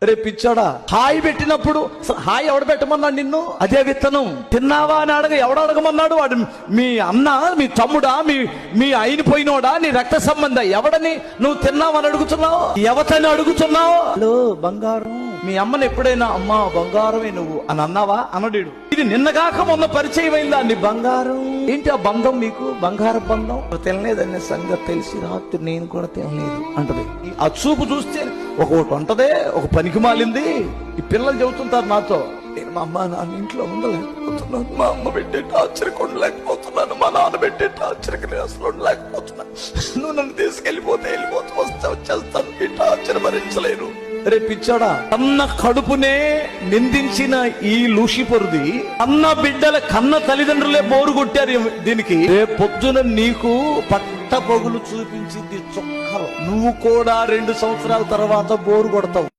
రే పిచ్చాడా, హాయి పెట్టినప్పుడు హాయి ఎవడు పెట్టమన్నాడు నిన్ను? అదే విత్తనం తిన్నావా అని ఎవడు అడగమన్నాడు? వాడు మీ అన్న, మీ తమ్ముడా, మీ అయిన పోయినోడా, నీ రక్త సంబంధ? ఎవడని నువ్వు తిన్నావని అడుగుతున్నావు? ఎవతని అడుగుతున్నావు? బంగారం. మీ అమ్మని ఎప్పుడైనా అమ్మా బంగారమే నువ్వు అని అన్నావా? అనడు. ఇది నిన్నగాక మొన్న పరిచయం అయిందా నీ బంగారం? ఏంటి ఆ బంధం? మీకు బంగారు బంధం తినలేదనే సంగతి తెలిసి రాత్రి నేను కూడా తినలేదు అంటది. ఆ చూపు చూస్తే ఒకటి ఉంటదే, ఒక పనికి మాలింది. ఈ పిల్లలు చెబుతుంటారు నాతో, నేను మా అమ్మ నాన్న ఇంట్లో ఉండలేకపోతున్నాను, మా అమ్మ పెట్టే టార్చర్కి ఉండలేకపోతున్నాను, మా నాన్న పెట్టే టార్చర్కి నేను అసలు ఉండలేకపోతున్నాను, నువ్వు నన్ను తీసుకెళ్ళిపోతే వస్తే వచ్చేస్తాను, ఈ టార్చర్ భరించలేను. రే పిచ్చాడా, అన్న కడుపునే నిందించిన ఈ లూసిఫరుది అన్న బిడ్డల కన్న తల్లిదండ్రులే బోరు కొట్టారు దీనికి. రే పొద్దున నీకు పట్ట పొగులు చూపించింది చుక్కలు, నువ్వు కూడా 2 సంవత్సరాల తర్వాత బోరు కొడతావు.